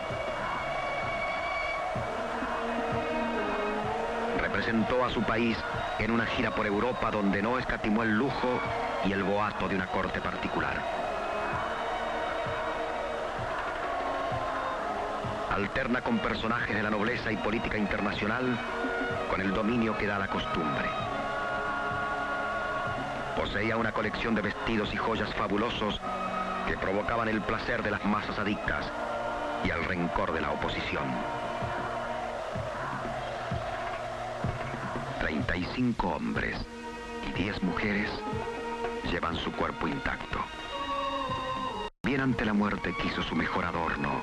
Representó a su país en una gira por Europa donde no escatimó el lujo y el boato de una corte particular. Alterna con personajes de la nobleza y política internacional con el dominio que da la costumbre. Poseía una colección de vestidos y joyas fabulosos que provocaban el placer de las masas adictas y el rencor de la oposición. 35 hombres y 10 mujeres llevan su cuerpo intacto. Bien ante la muerte quiso su mejor adorno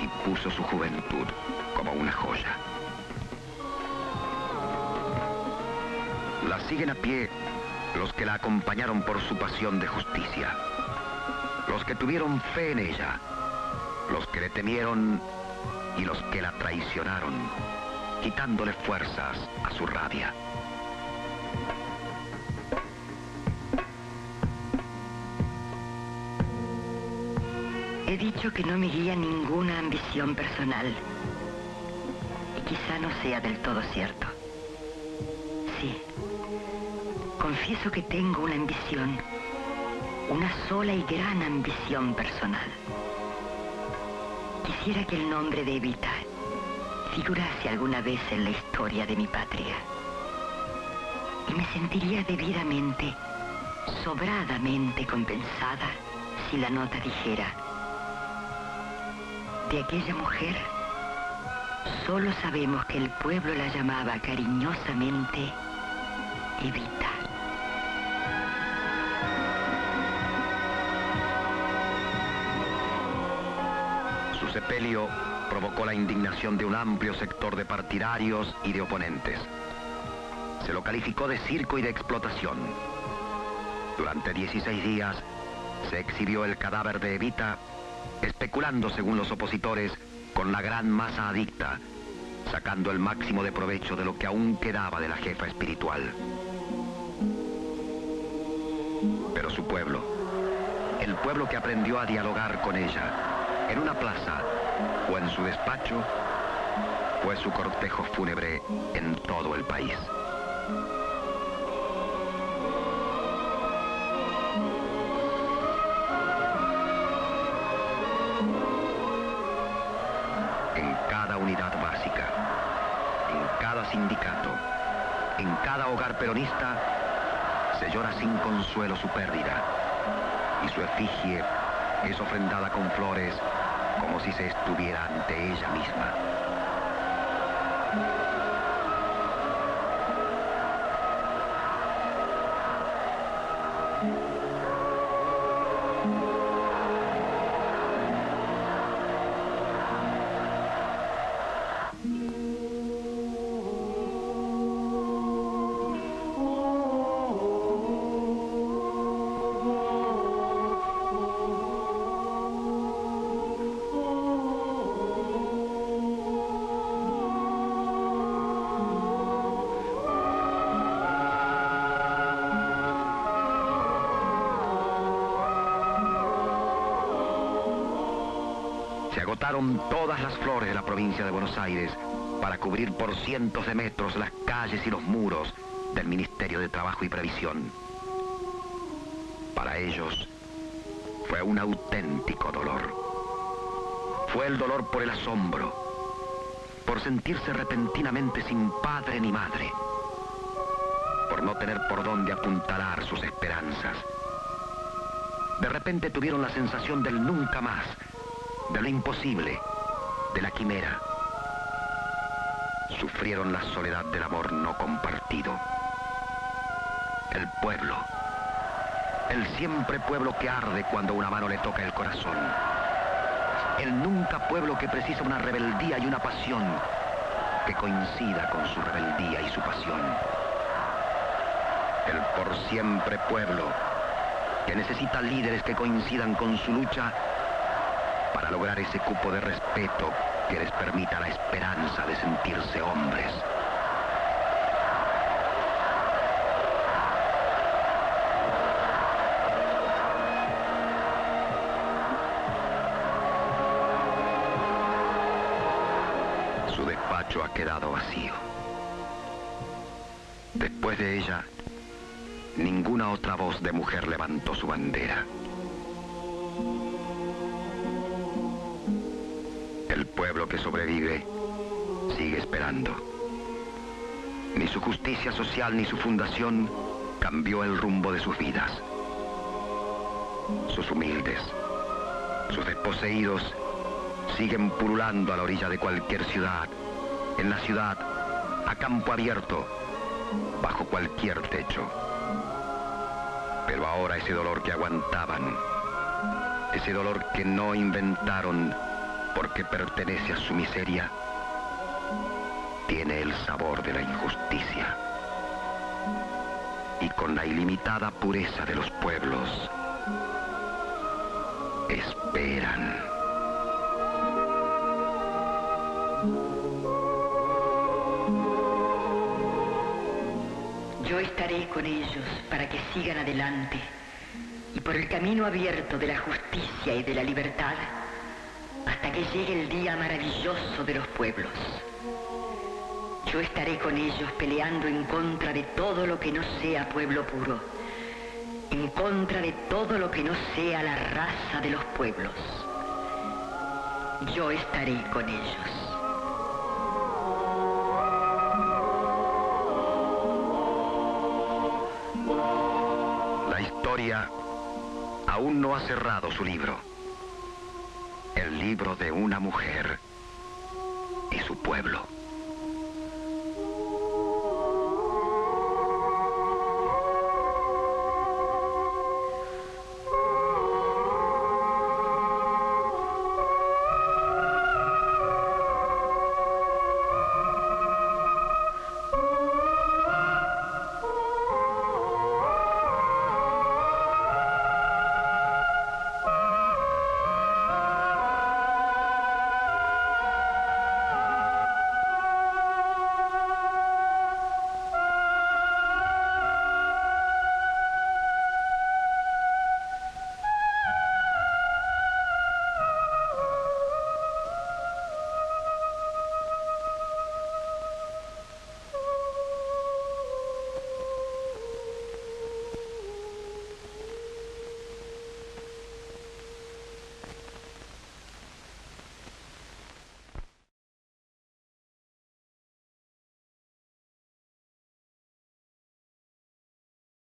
y puso su juventud como una joya. La siguen a pie los que la acompañaron por su pasión de justicia, los que tuvieron fe en ella, los que le temieron y los que la traicionaron, quitándole fuerzas a su rabia. He dicho que no me guía ninguna ambición personal. Y quizá no sea del todo cierto. Sí, confieso que tengo una ambición, una sola y gran ambición personal. Quisiera que el nombre de Evita figurase alguna vez en la historia de mi patria. Y me sentiría debidamente, sobradamente compensada si la nota dijera: de aquella mujer solo sabemos que el pueblo la llamaba cariñosamente Evita. Su sepelio provocó la indignación de un amplio sector de partidarios y de oponentes. Se lo calificó de circo y de explotación. Durante 16 días se exhibió el cadáver de Evita, especulando, según los opositores, con la gran masa adicta, sacando el máximo de provecho de lo que aún quedaba de la jefa espiritual. Pero su pueblo, el pueblo que aprendió a dialogar con ella, en una plaza o en su despacho, fue su cortejo fúnebre en todo el país. En cada unidad básica, en cada sindicato, en cada hogar peronista, se llora sin consuelo su pérdida, y su efigie es ofrendada con flores como si se estuviera ante ella misma. Se agotaron todas las flores de la provincia de Buenos Aires para cubrir por cientos de metros las calles y los muros del Ministerio de Trabajo y Previsión. Para ellos fue un auténtico dolor. Fue el dolor por el asombro, por sentirse repentinamente sin padre ni madre, por no tener por dónde apuntalar sus esperanzas. De repente tuvieron la sensación del nunca más, de lo imposible, de la quimera. Sufrieron la soledad del amor no compartido. El pueblo, el siempre pueblo que arde cuando una mano le toca el corazón. El nunca pueblo que precisa una rebeldía y una pasión que coincida con su rebeldía y su pasión. El por siempre pueblo que necesita líderes que coincidan con su lucha para lograr ese cupo de respeto que les permita la esperanza de sentirse hombres. Su despacho ha quedado vacío. Después de ella, ninguna otra voz de mujer levantó su bandera. El pueblo que sobrevive sigue esperando. Ni su justicia social ni su fundación cambió el rumbo de sus vidas. Sus humildes, sus desposeídos siguen pululando a la orilla de cualquier ciudad, en la ciudad, a campo abierto, bajo cualquier techo. Pero ahora ese dolor que aguantaban, ese dolor que no inventaron porque pertenece a su miseria, tiene el sabor de la injusticia. Y con la ilimitada pureza de los pueblos, esperan. Yo estaré con ellos para que sigan adelante y por el camino abierto de la justicia y de la libertad hasta que llegue el día maravilloso de los pueblos. Yo estaré con ellos peleando en contra de todo lo que no sea pueblo puro, en contra de todo lo que no sea la raza de los pueblos. Yo estaré con ellos. La historia aún no ha cerrado su libro. El libro de una mujer y su pueblo.